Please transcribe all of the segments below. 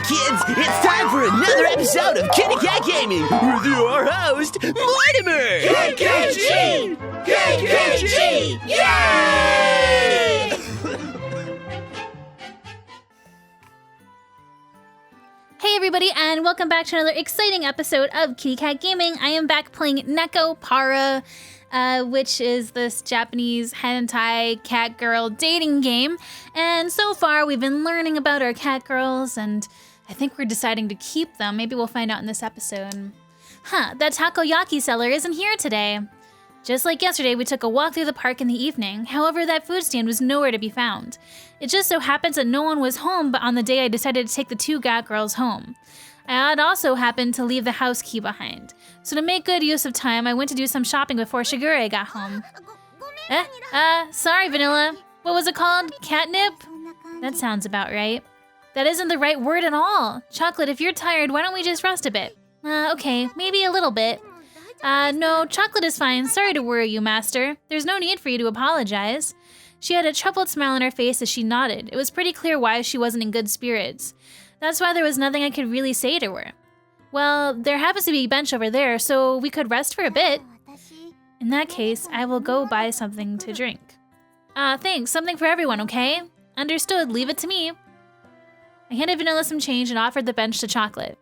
kids, it's time for another episode of KittyKatGaming with your host, Mortimer! KitKatG! KitKatG! Yay! Hey everybody, and welcome back to another exciting episode of KittyKatGaming. I am back playing Nekopara, which is this Japanese hentai cat girl dating game. And so far, we've been learning about our cat girls, and I think we're deciding to keep them. Maybe we'll find out in this episode. That takoyaki seller isn't here today. Just like yesterday, we took a walk through the park in the evening. However, that food stand was nowhere to be found. It just so happens that no one was home, but on the day I decided to take the two cat girls home. I had also happened to leave the house key behind. So to make good use of time, I went to do some shopping before Shigure got home. Sorry, Vanilla. What was it called? Catnip? That sounds about right. That isn't the right word at all. Chocolate, if you're tired, why don't we just rest a bit? Okay, maybe a little bit. No, Chocolate is fine. Sorry to worry you, Master. There's no need for you to apologize. She had a troubled smile on her face as she nodded. It was pretty clear why she wasn't in good spirits. That's why there was nothing I could really say to her. Well, there happens to be a bench over there, so we could rest for a bit. In that case, I will go buy something to drink. Thanks. Something for everyone, okay? Understood. Leave it to me. I handed Vanilla some change and offered the bench to Chocolate.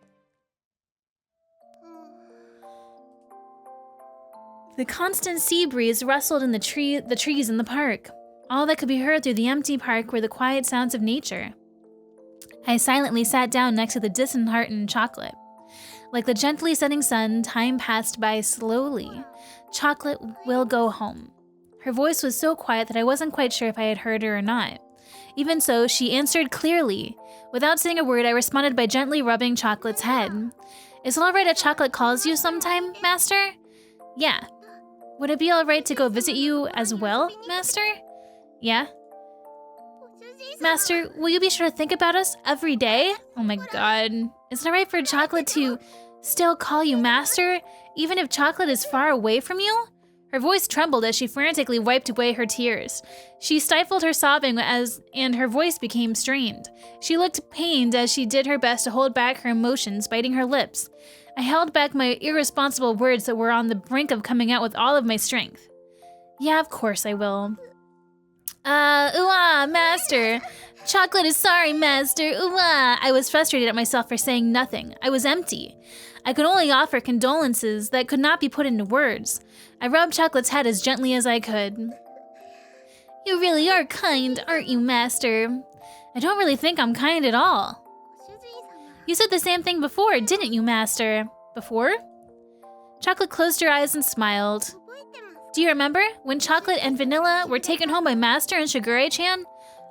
The constant sea breeze rustled in the trees in the park. All that could be heard through the empty park were the quiet sounds of nature. I silently sat down next to the disheartened Chocolate. Like the gently setting sun, time passed by slowly. Chocolate will go home. Her voice was so quiet that I wasn't quite sure if I had heard her or not. Even so, she answered clearly. Without saying a word, I responded by gently rubbing Chocolate's head. Is it alright if Chocolate calls you sometime, Master? Yeah. Would it be alright to go visit you as well, Master? Yeah. Master, will you be sure to think about us every day? Oh my god. Is it alright for Chocolate to still call you Master, even if Chocolate is far away from you? Her voice trembled as she frantically wiped away her tears. She stifled her sobbing and her voice became strained. She looked pained as she did her best to hold back her emotions, biting her lips. I held back my irresponsible words that were on the brink of coming out with all of my strength. Yeah, of course I will. Master. Chocolate is sorry, Master. I was frustrated at myself for saying nothing. I was empty. I could only offer condolences that could not be put into words. I rubbed Chocolate's head as gently as I could. You really are kind, aren't you, Master? I don't really think I'm kind at all. You said the same thing before, didn't you, Master? Before? Chocolate closed her eyes and smiled. Do you remember when Chocolate and Vanilla were taken home by Master and Shigure-chan?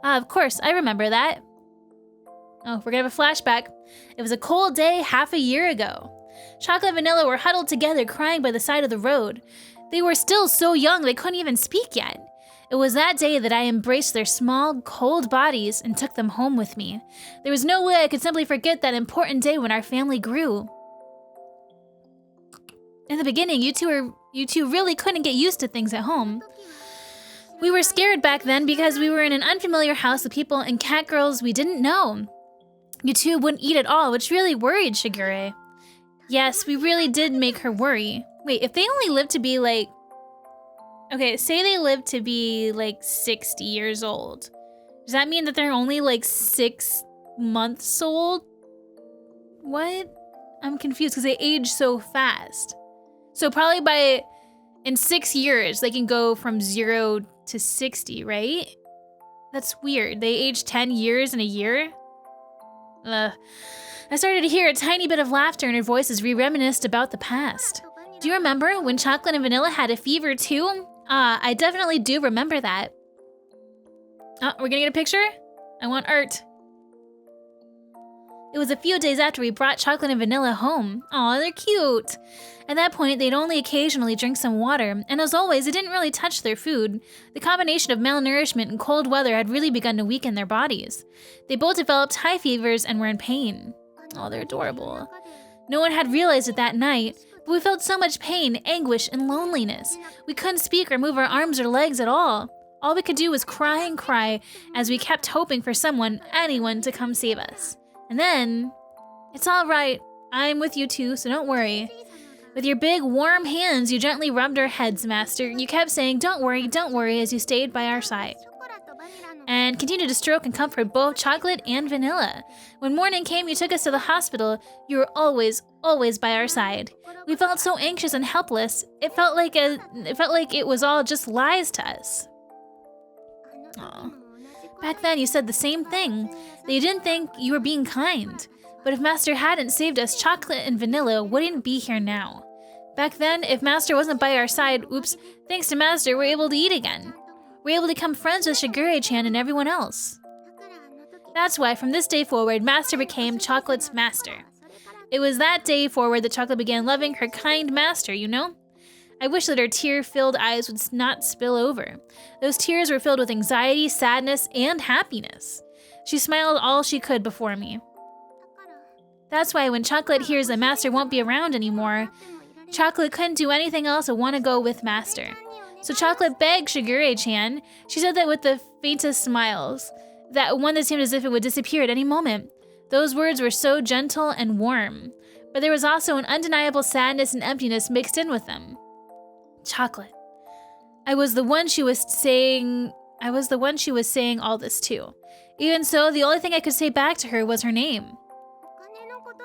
Of course, I remember that. Oh, we're gonna have a flashback. It was a cold day half a year ago. Chocolate and Vanilla were huddled together crying by the side of the road. They were still so young they couldn't even speak yet. It was that day that I embraced their small, cold bodies and took them home with me. There was no way I could simply forget that important day when our family grew. In the beginning, you two really couldn't get used to things at home. We were scared back then because we were in an unfamiliar house with people and cat girls we didn't know. You two wouldn't eat at all, which really worried Shigure. Yes, we really did make her worry. Wait, if they only lived to be like... Okay, say they lived to be like 60 years old. Does that mean that they're only like 6 months old? What? I'm confused because they age so fast. So probably in 6 years, they can go from 0 to 60, right? That's weird. They age 10 years in a year? I started to hear a tiny bit of laughter in her voice as we reminisced about the past. Do you remember when Chocolate and Vanilla had a fever too? I definitely do remember that. We're gonna get a picture? I want art. It was a few days after we brought Chocolate and Vanilla home. Aw, they're cute. At that point, they'd only occasionally drink some water, and as always, it didn't really touch their food. The combination of malnourishment and cold weather had really begun to weaken their bodies. They both developed high fevers and were in pain. Oh, they're adorable. No one had realized it that night, but we felt so much pain, anguish, and loneliness. We couldn't speak or move our arms or legs at all. All we could do was cry and cry as we kept hoping for someone, anyone, to come save us. And then, It's all right. I'm with you too, so don't worry. With your big, warm hands, you gently rubbed our heads, Master. You kept saying, don't worry, as you stayed by our side. And continued to stroke and comfort both Chocolate and Vanilla. When morning came, you took us to the hospital. You were always by our side. We felt so anxious and helpless. It felt like it was all just lies to us. Aww. Back then, you said the same thing, that you didn't think you were being kind. But if Master hadn't saved us, Chocolate and Vanilla wouldn't be here now. Back then, if Master wasn't by our side, oops, thanks to Master, we're able to eat again. We're able to become friends with Shigure-chan and everyone else. That's why, from this day forward, Master became Chocolate's master. It was that day forward that Chocolate began loving her kind master, you know? I wish that her tear-filled eyes would not spill over. Those tears were filled with anxiety, sadness, and happiness. She smiled all she could before me. That's why when Chocolate hears that Master won't be around anymore, Chocolate couldn't do anything else but want to go with Master. So Chocolate begged Shigure-chan. She said that with the faintest smiles, that one that seemed as if it would disappear at any moment. Those words were so gentle and warm, but there was also an undeniable sadness and emptiness mixed in with them. Chocolate. I was the one she was saying all this to. Even so, the only thing I could say back to her was her name.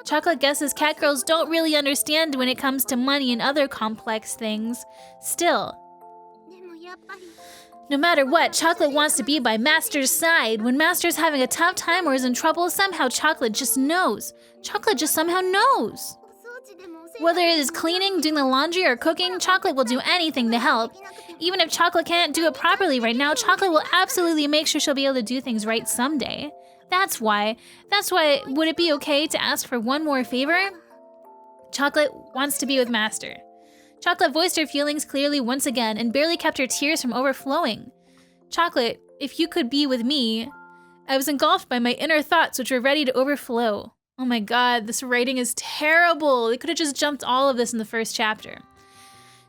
Chocolate guesses cat girls don't really understand when it comes to money and other complex things. Still, no matter what, Chocolate wants to be by Master's side. When Master's having a tough time or is in trouble, somehow Chocolate just knows. Chocolate just somehow knows. Whether it is cleaning, doing the laundry, or cooking, Chocolate will do anything to help. Even if Chocolate can't do it properly right now, Chocolate will absolutely make sure she'll be able to do things right someday. That's why, would it be okay to ask for one more favor? Chocolate wants to be with Master. Chocolate voiced her feelings clearly once again and barely kept her tears from overflowing. Chocolate, if you could be with me. I was engulfed by my inner thoughts which were ready to overflow. Oh my god, this writing is terrible. They could have just jumped all of this in the first chapter.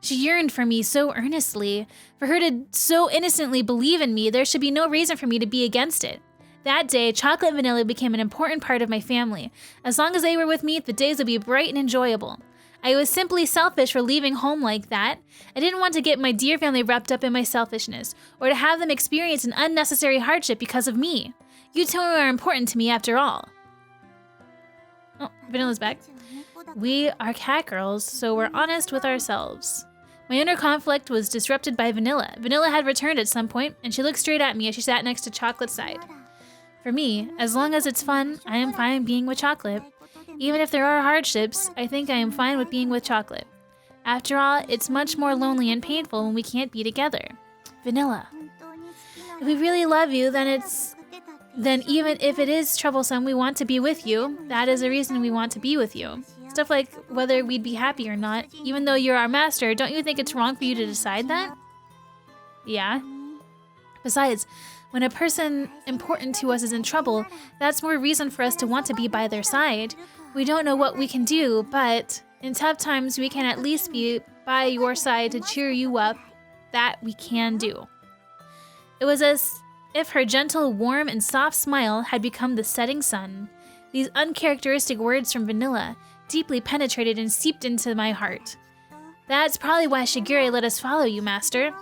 She yearned for me so earnestly. For her to so innocently believe in me, there should be no reason for me to be against it. That day, Chocolate and Vanilla became an important part of my family. As long as they were with me, the days would be bright and enjoyable. I was simply selfish for leaving home like that. I didn't want to get my dear family wrapped up in my selfishness, or to have them experience an unnecessary hardship because of me. You two are important to me after all. Oh, Vanilla's back. We are cat girls, so we're honest with ourselves. My inner conflict was disrupted by Vanilla. Vanilla had returned at some point, and she looked straight at me as she sat next to Chocolate's side. For me, as long as it's fun, I am fine being with Chocolate. Even if there are hardships, I think I am fine with being with Chocolate. After all, it's much more lonely and painful when we can't be together. Vanilla. If we really love you, then even if it is troublesome, we want to be with you. That is a reason we want to be with you. Stuff like whether we'd be happy or not. Even though you're our master, don't you think it's wrong for you to decide that? Yeah. Besides, when a person important to us is in trouble, that's more reason for us to want to be by their side. We don't know what we can do, but in tough times we can at least be by your side to cheer you up. That we can do. It was as if her gentle, warm, and soft smile had become the setting sun. These uncharacteristic words from Vanilla deeply penetrated and seeped into my heart. That's probably why Shigure let us follow you, Master.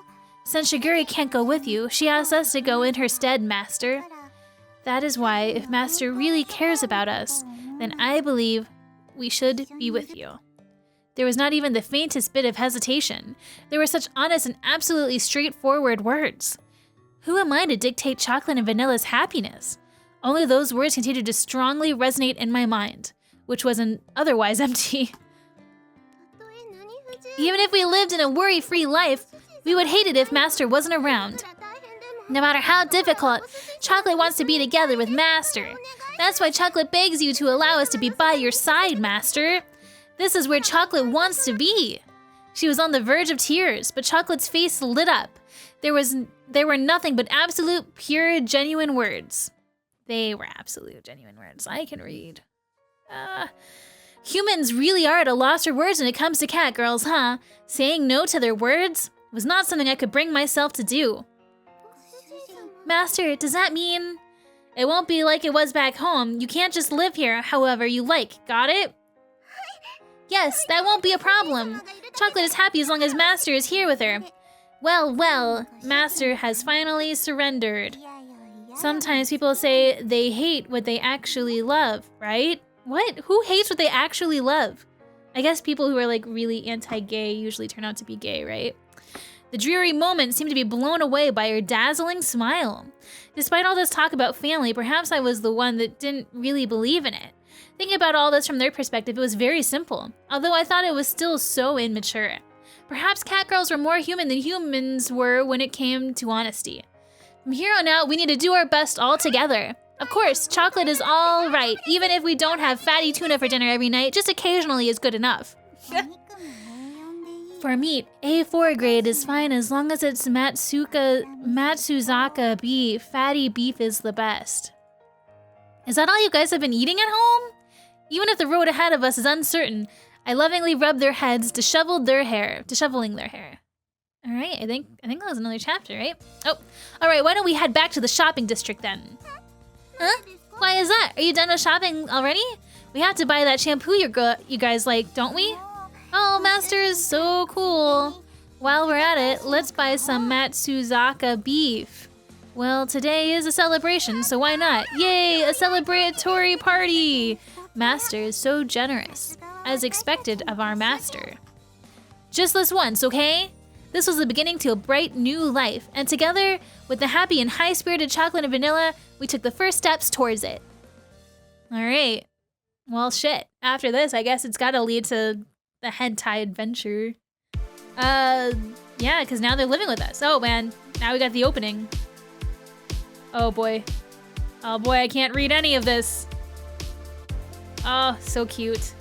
Since Shigure can't go with you, she asked us to go in her stead, Master. That is why, if Master really cares about us, then I believe we should be with you. There was not even the faintest bit of hesitation. There were such honest and absolutely straightforward words. Who am I to dictate Chocolate and Vanilla's happiness? Only those words continued to strongly resonate in my mind, which was otherwise empty. Even if we lived in a worry-free life, we would hate it if Master wasn't around. No matter how difficult, Chocolate wants to be together with Master. That's why Chocolate begs you to allow us to be by your side, Master. This is where Chocolate wants to be. She was on the verge of tears, but Chocolate's face lit up. There were nothing but absolute, pure, genuine words. They were absolute, genuine words. I can read. Humans really are at a loss for words when it comes to cat girls, huh? Saying no to their words was not something I could bring myself to do. Master, does that mean... It won't be like it was back home. You can't just live here however you like. Got it? Yes, that won't be a problem. Chocolate is happy as long as Master is here with her. Well, well, Master has finally surrendered. Sometimes people say they hate what they actually love, right? What? Who hates what they actually love? I guess people who are like really anti-gay usually turn out to be gay, right? The dreary moment seemed to be blown away by her dazzling smile. Despite all this talk about family, perhaps I was the one that didn't really believe in it. Thinking about all this from their perspective, it was very simple, although I thought it was still so immature. Perhaps catgirls were more human than humans were when it came to honesty. From here on out, we need to do our best all together. Of course, chocolate is all right, even if we don't have fatty tuna for dinner every night, just occasionally is good enough. For meat, A4 grade is fine as long as it's Matsuzaka beef. Fatty beef is the best. Is that all you guys have been eating at home? Even if the road ahead of us is uncertain, I lovingly rubbed their heads, disheveling their hair. All right, I think that was another chapter, right? Oh, all right, why don't we head back to the shopping district then? Huh? Why is that? Are you done with shopping already? We have to buy that shampoo you guys like, don't we? Oh, Master is so cool. While we're at it, let's buy some Matsuzaka beef. Well, today is a celebration, so why not? Yay, a celebratory party! Master is so generous, as expected of our master. Just this once, okay? This was the beginning to a bright new life, and together, with the happy and high-spirited chocolate and vanilla, we took the first steps towards it. All right. Well, shit. After this, I guess it's gotta lead to the hentai adventure. Yeah, because now they're living with us. Oh, man. Now we got the opening. Oh, boy. Oh, boy, I can't read any of this. Oh, so cute.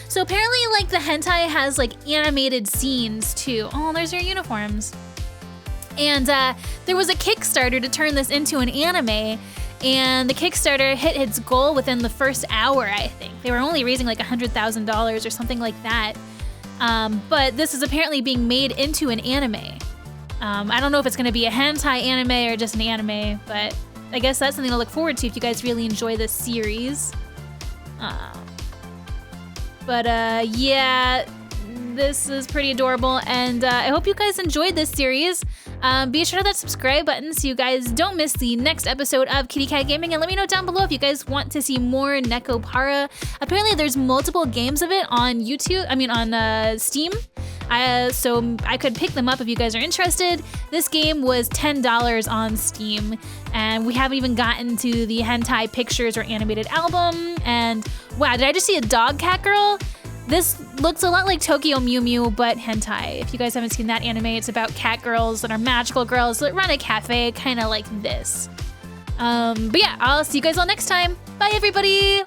So apparently, like, the hentai has, like, animated scenes, too. Oh, there's their uniforms. And there was a Kickstarter to turn this into an anime, and the Kickstarter hit its goal within the first hour, I think. They were only raising, like, $100,000 or something like that. But this is apparently being made into an anime. I don't know if it's going to be a hentai anime or just an anime, but I guess that's something to look forward to if you guys really enjoy this series. Yeah, this is pretty adorable, and I hope you guys enjoyed this series. Be sure to hit that subscribe button so you guys don't miss the next episode of KittyKatGaming, and let me know down below if you guys want to see more Nekopara. Apparently there's multiple games of it on on Steam. So I could pick them up if you guys are interested. This game was $10 on Steam, and we haven't even gotten to the hentai pictures or animated album. And wow, did I just see a dog cat girl? This looks a lot like Tokyo Mew Mew, but hentai. If you guys haven't seen that anime, it's about cat girls that are magical girls that run a cafe, kind of like this. But yeah, I'll see you guys all next time. Bye, everybody!